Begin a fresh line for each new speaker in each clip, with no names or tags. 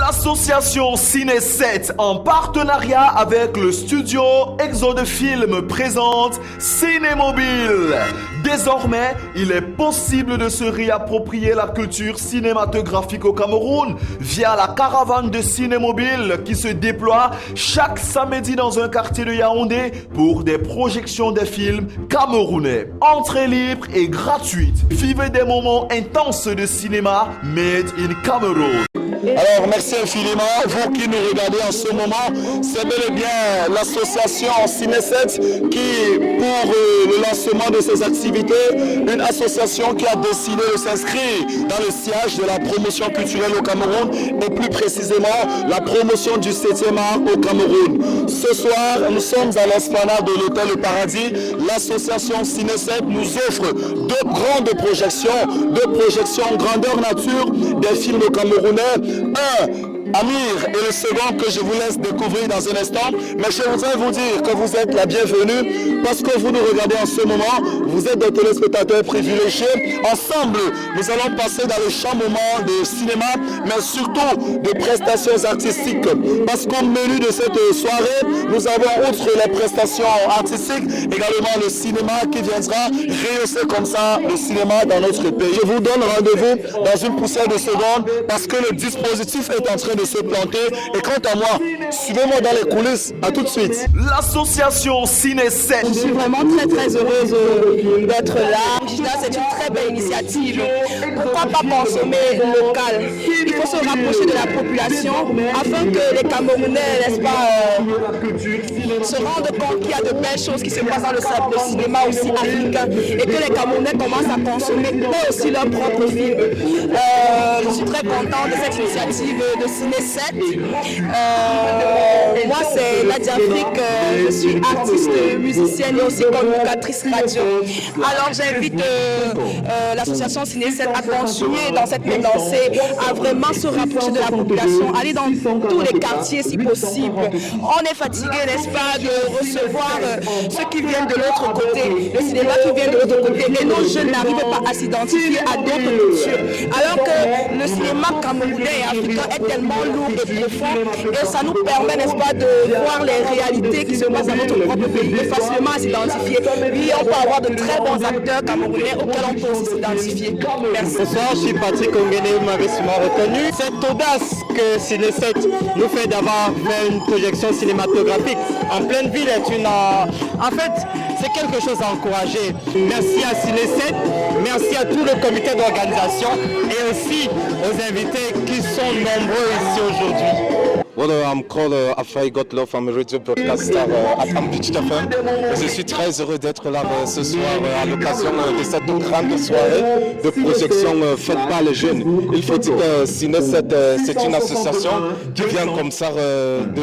L'association Ciné 7 en partenariat avec le studio Exode Film présente Cinémobile. Désormais, il est possible de se réapproprier la culture cinématographique au Cameroun via la caravane de Cinémobile qui se déploie chaque samedi dans un quartier de Yaoundé pour des projections des films camerounais. Entrée libre et gratuite. Vivez des moments intenses de cinéma made in Cameroun.
Alors merci infiniment, vous qui nous regardez en ce moment, c'est bel et bien l'association Ciné 7 qui, pour le lancement de ses activités, une association qui a décidé de s'inscrire dans le sillage de la promotion culturelle au Cameroun et plus précisément la promotion du 7e art au Cameroun. Ce soir, nous sommes à l'esplanade de l'hôtel Le Paradis. L'association Ciné 7 nous offre deux grandes projections grandeur nature des films camerounais. Amir et le second que je vous laisse découvrir dans un instant. Mais je voudrais vous dire que vous êtes la bienvenue parce que vous nous regardez en ce moment. Vous êtes des téléspectateurs privilégiés. Ensemble, nous allons passer dans le champ moment de cinéma, mais surtout de prestations artistiques. Parce qu'au menu de cette soirée, nous avons, outre les prestations artistiques, également le cinéma qui viendra rehausser comme ça le cinéma dans notre pays. Je vous donne rendez-vous dans une poussière de secondes parce que le dispositif est en train de se planter. Et quant à moi, suivez-moi dans les coulisses. À tout de suite.
L'association Ciné 7.
Je suis vraiment très heureuse d'être là. C'est une très belle initiative. Pourquoi pas consommer local? Il faut se rapprocher de la population afin que les Camerounais, n'est-ce pas, se rendent compte qu'il y a de belles choses qui se passent dans le cinéma aussi africain et que les Camerounais commencent à consommer eux aussi leurs propres films. Je suis très contente de cette initiative de Ciné 7. Moi, c'est Nadia Afrique. Je suis artiste, musicienne et aussi communicatrice radio. Alors, j'invite l'association Ciné 7 à continuer dans cette même lancée, à vraiment se rapprocher de la population, aller dans tous les quartiers si possible. On est fatigué, n'est-ce pas, de recevoir ceux qui viennent de l'autre côté, le cinéma qui vient de l'autre côté, et nos jeunes n'arrivent pas à s'identifier à d'autres cultures. Alors que le cinéma camerounais et africain est tellement lourd et profond, et ça nous permet, n'est-ce pas, de voir les réalités qui se passent dans notre propre pays et facilement à s'identifier. Oui, on peut avoir de très bons acteurs camerounais auxquels on peut aussi s'identifier. Merci.
Bonsoir, je suis Patrick Ongene, vous m'avez sûrement reconnu. Cette audace que Ciné 7 nous fait d'avoir fait une projection cinématographique en pleine ville est une... En fait, c'est quelque chose à encourager. Merci à Ciné 7, merci à tout le comité d'organisation et aussi aux invités qui sont nombreux ici aujourd'hui.
Well, I'm called Afai Gottlof, I'm a radio broadcaster at Amplitude FM. Je suis très heureux d'être là ce soir à l'occasion de cette grande soirée de projection faite par les jeunes. Il faut dire que Ciné 7, c'est une association qui vient comme ça de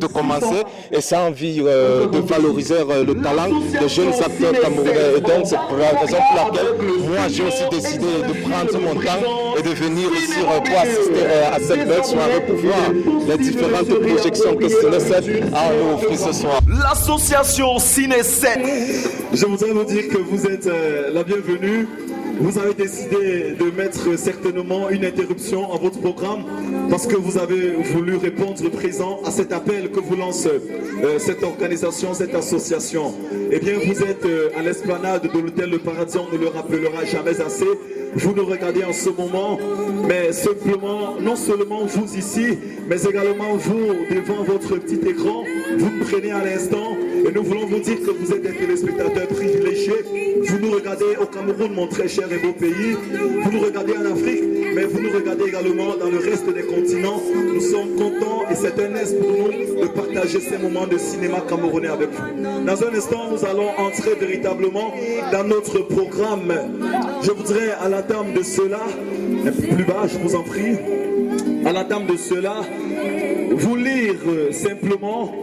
commencer et ça a envie de valoriser le talent des jeunes acteurs camerounais. Et donc, c'est pour la raison pour laquelle moi j'ai aussi décidé de prendre mon temps et de venir ici pour assister à cette belle soirée pour voir les différentes projections que Ciné 7 a offert ce soir.
L'association Ciné 7.
Je voudrais vous dire que vous êtes la bienvenue. Vous avez décidé de mettre certainement une interruption à votre programme parce que vous avez voulu répondre présent à cet appel que vous lance cette organisation, cette association. Eh bien, vous êtes à l'esplanade de l'hôtel Le Paradis, on ne le rappellera jamais assez. Vous nous regardez en ce moment, mais simplement, non seulement vous ici, mais également vous devant votre petit écran, vous me prenez à l'instant et nous voulons vous dire que vous êtes des téléspectateurs privilégiés. Vous nous regardez au Cameroun, mon très cher et beau pays. Vous nous regardez en Afrique, mais vous nous regardez également dans le reste des continents. Nous sommes contents et c'est un aise pour nous de partager ces moments de cinéma camerounais avec vous. Dans un instant, nous allons entrer véritablement dans notre programme. Je voudrais à l'entame de cela, un peu plus bas, je vous en prie, à l'entame de cela, vous lire simplement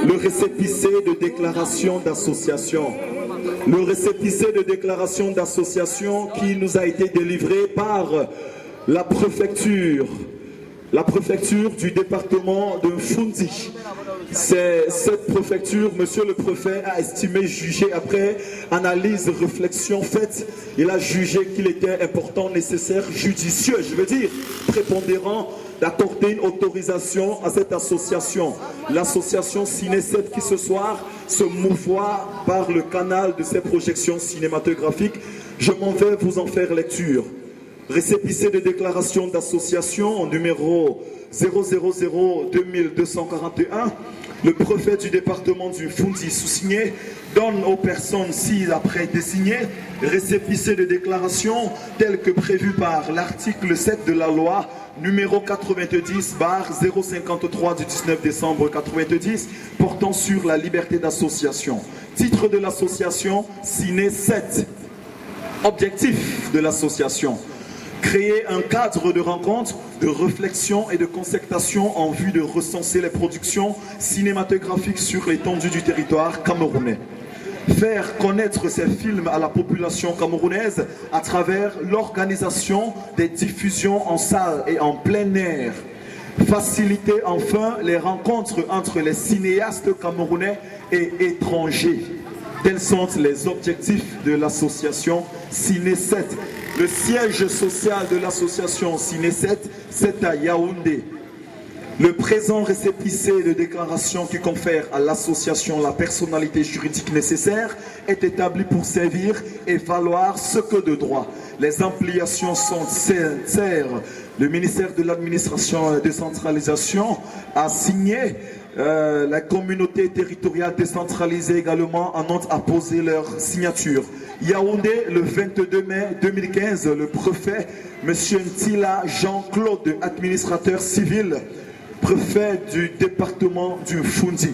le récépissé de déclaration d'association. Le récépissé de déclaration d'association qui nous a été délivré par la préfecture, la préfecture du département de Fundi. C'est cette préfecture, monsieur le préfet a estimé, jugé après analyse, réflexion faite, il a jugé qu'il était important, nécessaire, judicieux, je veux dire, prépondérant, d'accorder une autorisation à cette association, l'association Ciné 7 qui ce soir se mouvoit par le canal de ces projections cinématographiques. Je m'en vais vous en faire lecture. Récépissé de déclaration d'association numéro 000-2241, le préfet du département du Fundi sous-signé donne aux personnes ci-après désignées récépissé de déclaration tel que prévu par l'article 7 de la loi numéro 90/053 du 19 décembre 90 portant sur la liberté d'association. Titre de l'association Ciné 7. Objectif de l'association: créer un cadre de rencontre, de réflexion et de concertation en vue de recenser les productions cinématographiques sur l'étendue du territoire camerounais. Faire connaître ces films à la population camerounaise à travers l'organisation des diffusions en salle et en plein air. Faciliter enfin les rencontres entre les cinéastes camerounais et étrangers. Tels sont les objectifs de l'association Ciné 7. Le siège social de l'association Ciné 7, c'est à Yaoundé. Le présent récépissé de déclaration qui confère à l'association la personnalité juridique nécessaire est établi pour servir et valoir ce que de droit. Les ampliations sont sincères. Le ministère de l'administration et de la décentralisation a signé. La communauté territoriale décentralisée également en ont apposé leur signature. Yaoundé, le 22 mai 2015, le préfet, M. Ntila Jean-Claude, administrateur civil, préfet du département du Fundi.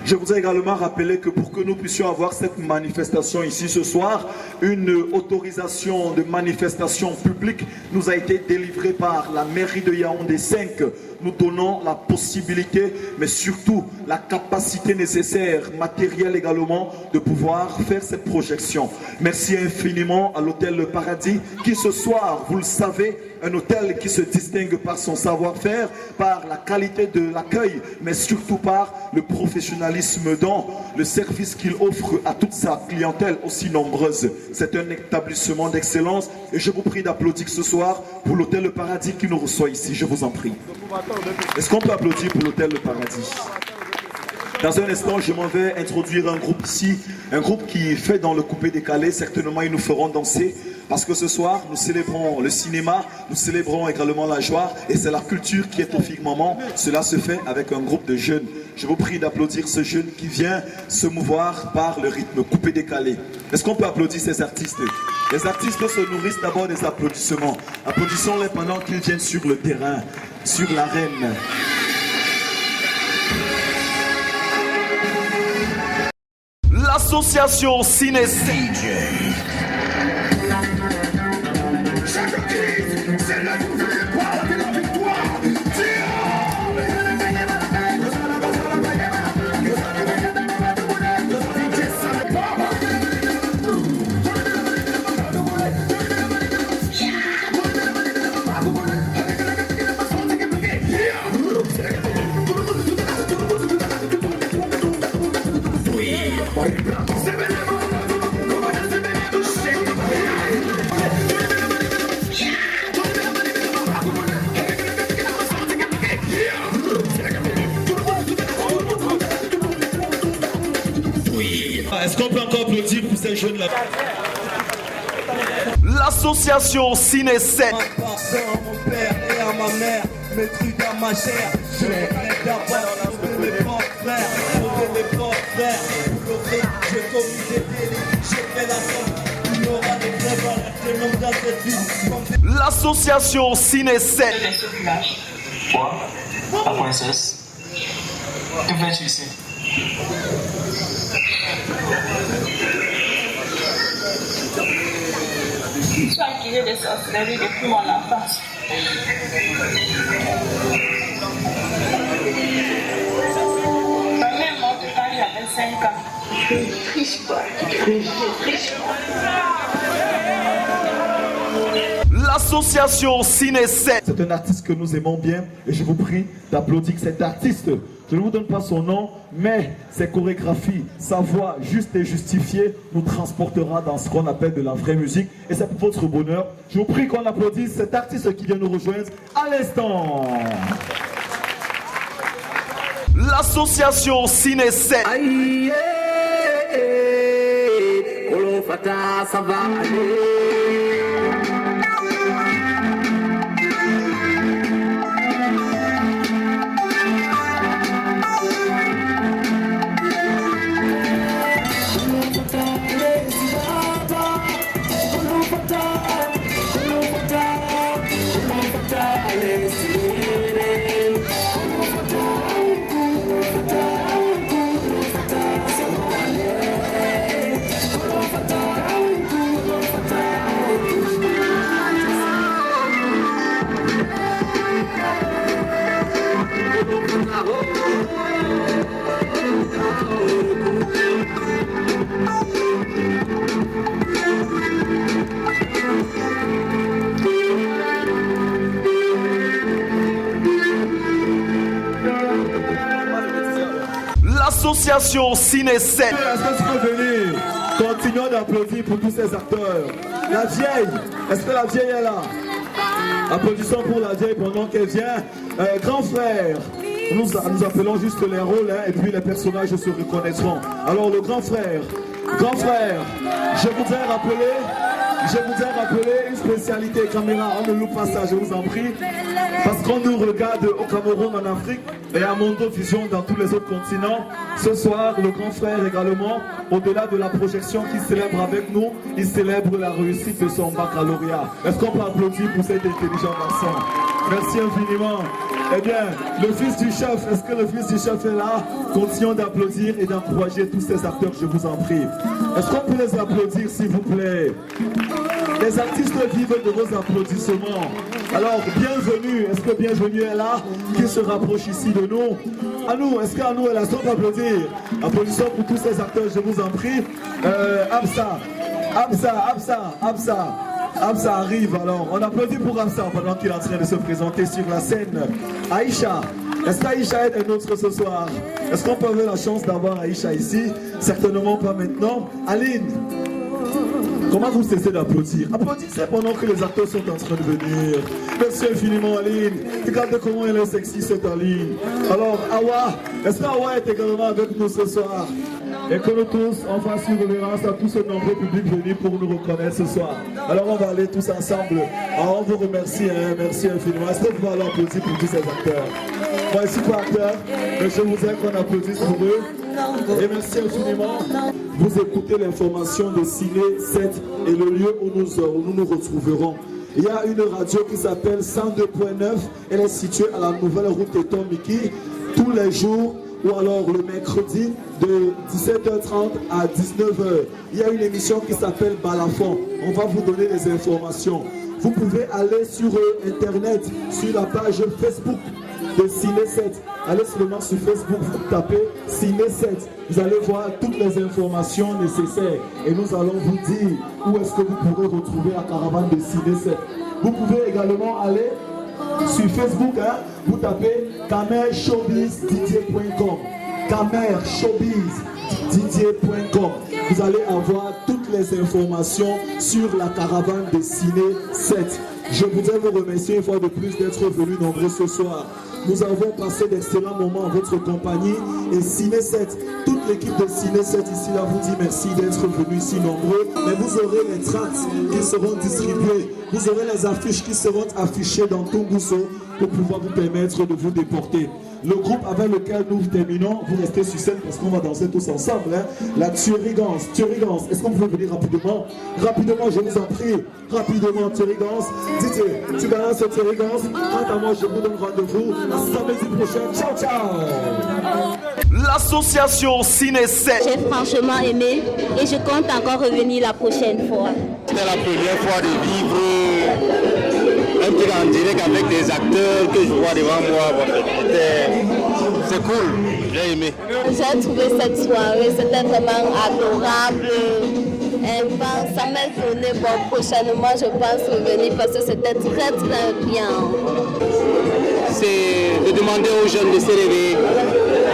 Je voudrais également rappeler que pour que nous puissions avoir cette manifestation ici ce soir, une autorisation de manifestation publique nous a été délivrée par la mairie de Yaoundé 5. Nous donnons la possibilité, mais surtout la capacité nécessaire, matérielle également, de pouvoir faire cette projection. Merci infiniment à l'hôtel Le Paradis, qui ce soir, vous le savez, un hôtel qui se distingue par son savoir-faire, par la qualité de l'accueil, mais surtout par le professionnalisme dans le service qu'il offre à toute sa clientèle aussi nombreuse. C'est un établissement d'excellence et je vous prie d'applaudir ce soir pour l'hôtel Le Paradis qui nous reçoit ici. Je vous en prie. Est-ce qu'on peut applaudir pour l'hôtel Le Paradis? Dans un instant, je m'en vais introduire un groupe ici, un groupe qui fait dans le coupé-décalé. Certainement, ils nous feront danser parce que ce soir, nous célébrons le cinéma, nous célébrons également la joie et c'est la culture qui est au firmament. Cela se fait avec un groupe de jeunes. Je vous prie d'applaudir ce jeune qui vient se mouvoir par le rythme coupé-décalé. Est-ce qu'on peut applaudir ces artistes? Les artistes se nourrissent d'abord des applaudissements. Applaudissons-les pendant qu'ils viennent sur le terrain, sur l'arène.
L'association Ciné 7.
Chaque équipe, c'est la nouvelle part de la victoire.
Est-ce qu'on peut encore applaudir pour ces jeunes-là?
L'association Ciné 7.
Mon père et à ma mère, mes trucs à ma chair. Je voudrais d'abord sauver mes pauvres frères, sauver mes pauvres frères. Pour le j'ai commis des délits, j'ai fait la somme. Il y aura des grèves à rester même dans cette vie.
L'association Ciné 7.
Quoi? La princesse? Que fais-tu ici?
Je suis accusée de sorcellerie depuis mon enfance. Ma mère est morte quand j'avais 5 ans. Triche quoi? Triche.
L'association Ciné 7.
C'est un artiste que nous aimons bien et je vous prie d'applaudir cet artiste. Je ne vous donne pas son nom, mais ses chorégraphies, sa voix juste et justifiée nous transportera dans ce qu'on appelle de la vraie musique. Et c'est pour votre bonheur. Je vous prie qu'on applaudisse cet artiste qui vient nous rejoindre à l'instant.
L'association Ciné 7.
Aïe, Kolofata, ça va aller.
L'association Ciné 7.
Est-ce que tu peux venir? Continuons d'applaudir pour tous ces acteurs. La vieille, est-ce que la vieille est là? Applaudissons pour la vieille pendant qu'elle vient. Grand frère, nous appelons juste les rôles et puis les personnages se reconnaîtront. Alors le grand frère, je voudrais rappeler une spécialité caméra. On ne loupe pas ça, je vous en prie. Parce qu'on nous regarde au Cameroun, en Afrique et à Mondo Vision dans tous les autres continents. Ce soir, le grand frère également, au-delà de la projection qu'il célèbre avec nous, il célèbre la réussite de son baccalauréat. Est-ce qu'on peut applaudir pour cet intelligent garçon? Merci infiniment. Eh bien, le fils du chef, est-ce que le fils du chef est là? Continuons d'applaudir et d'encourager tous ces acteurs, je vous en prie. Est-ce qu'on peut les applaudir, s'il vous plaît? Les artistes vivent de vos applaudissements. Alors, bienvenue. Est-ce que bienvenue est là? Qui se rapproche ici de nous? À nous, est-ce qu'à nous est là? Est-ce qu'on peut applaudir? Applaudissons pour tous ces acteurs, je vous en prie. Absa arrive alors. On applaudit pour Absa pendant qu'il est en train de se présenter sur la scène. Aïcha. Est-ce qu'Aïcha est un autre ce soir? Est-ce qu'on peut avoir la chance d'avoir Aïcha ici? Certainement pas maintenant. Aline. Comment vous cessez d'applaudir? Applaudissez pendant que les acteurs sont en train de venir. Merci infiniment Aline. Regardez comment elle est sexy cette Aline. Alors Awa, est-ce qu'Awa est également avec nous ce soir? Et que nous tous, on fasse une révérence à tous ce nombreux public venus pour nous reconnaître ce soir. Alors on va aller tous ensemble. Alors, on vous remercie, merci infiniment. Est-ce que vous allez applaudir pour tous ces acteurs? Moi, je ne suis pas acteur, mais je voudrais qu'on applaudisse pour eux. Et merci infiniment. Vous écoutez l'information de Ciné 7 et le lieu où nous retrouverons. Il y a une radio qui s'appelle 102.9. Elle est située à la nouvelle route Eton Miki tous les jours ou alors le mercredi de 17h30 à 19h. Il y a une émission qui s'appelle Balafon. On va vous donner les informations. Vous pouvez aller sur internet, sur la page Facebook de Ciné 7. Allez seulement sur Facebook, vous tapez Ciné 7. Vous allez voir toutes les informations nécessaires. Et nous allons vous dire où est-ce que vous pourrez retrouver la caravane de Ciné 7. Vous pouvez également aller sur Facebook, vous tapez camershowbizdidier.com. camershowbizdidier.com. Vous allez avoir toutes les informations sur la caravane de Ciné 7. Je voudrais vous remercier une fois de plus d'être venus nombreux ce soir. Nous avons passé d'excellents moments en votre compagnie et Ciné 7, toute l'équipe de Ciné 7 ici là vous dit merci d'être venus ici nombreux. Mais vous aurez les tracts qui seront distribués, vous aurez les affiches qui seront affichées dans Tunguso pour pouvoir vous permettre de vous déporter. Le groupe avec lequel nous terminons, vous restez sur scène parce qu'on va danser tous ensemble. La Thierry-Gance. Est-ce qu'on peut venir rapidement? Rapidement, je vous en prie. Rapidement, Thierry-Gance. Didier, tu balances Thierry-Gance. Quant à moi, je vous donne rendez-vous samedi prochain. Ciao, ciao.
L'association Ciné 7.
J'ai franchement aimé et je compte encore revenir la prochaine fois.
C'était la première fois de vivre un truc en direct avec des acteurs que je vois devant moi. C'est cool, j'ai aimé.
J'ai trouvé cette soirée, c'était vraiment adorable. Ça m'a donné, prochainement je pense revenir parce que c'était très bien.
C'est de demander aux jeunes de se réveiller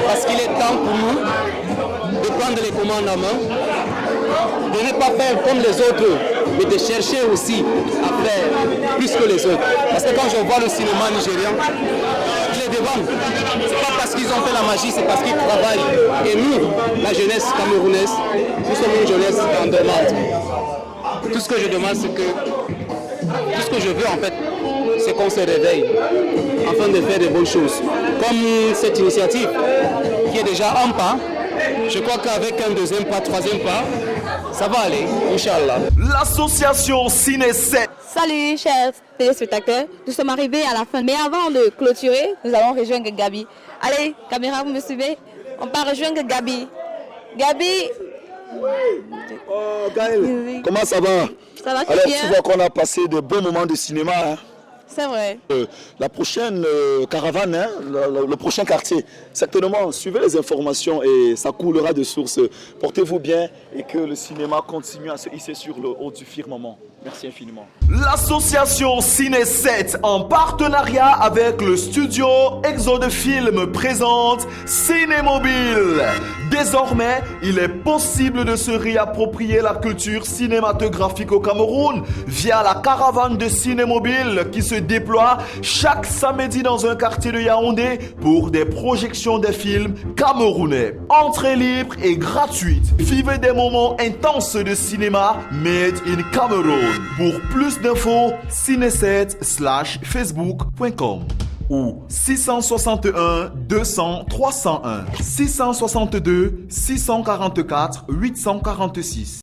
parce qu'il est temps pour nous de prendre les commandes en main, de ne pas faire comme les autres, mais de chercher aussi à faire plus que les autres. Parce que quand je vois le cinéma nigérien, je les devant. C'est pas parce qu'ils ont fait la magie, c'est parce qu'ils travaillent. Et nous, la jeunesse camerounaise, nous sommes une jeunesse en demande. Tout ce que je demande, c'est que tout ce que je veux en fait, c'est qu'on se réveille afin de faire de bonnes choses. Comme cette initiative qui est déjà un pas, je crois qu'avec un deuxième pas, troisième pas, ça va aller, Inch'Allah.
L'association Ciné 7.
Salut chers téléspectateurs, nous sommes arrivés à la fin. Mais avant de clôturer, nous allons rejoindre Gabi. Allez, caméra, vous me suivez? On part rejoindre Gabi. Gabi.
Oh Gaël, comment ça va?
Ça va,
alors,
bien?
Tu vois qu'on a passé de bons moments de cinéma. Hein?
C'est vrai.
La prochaine caravane, hein, le prochain quartier, certainement, suivez les informations et ça coulera de source. Portez-vous bien et que le cinéma continue à se hisser sur le haut du firmament. Merci infiniment.
L'association Ciné 7, en partenariat avec le studio Exode Film, présente Cinémobile. Désormais, il est possible de se réapproprier la culture cinématographique au Cameroun via la caravane de Cinémobile qui se déploie chaque samedi dans un quartier de Yaoundé pour des projections des films camerounais. Entrée libre et gratuite. Vivez des moments intenses de cinéma made in Cameroun. Pour plus d'infos, ciné7/facebook.com ou 661 200 301 662 644 846.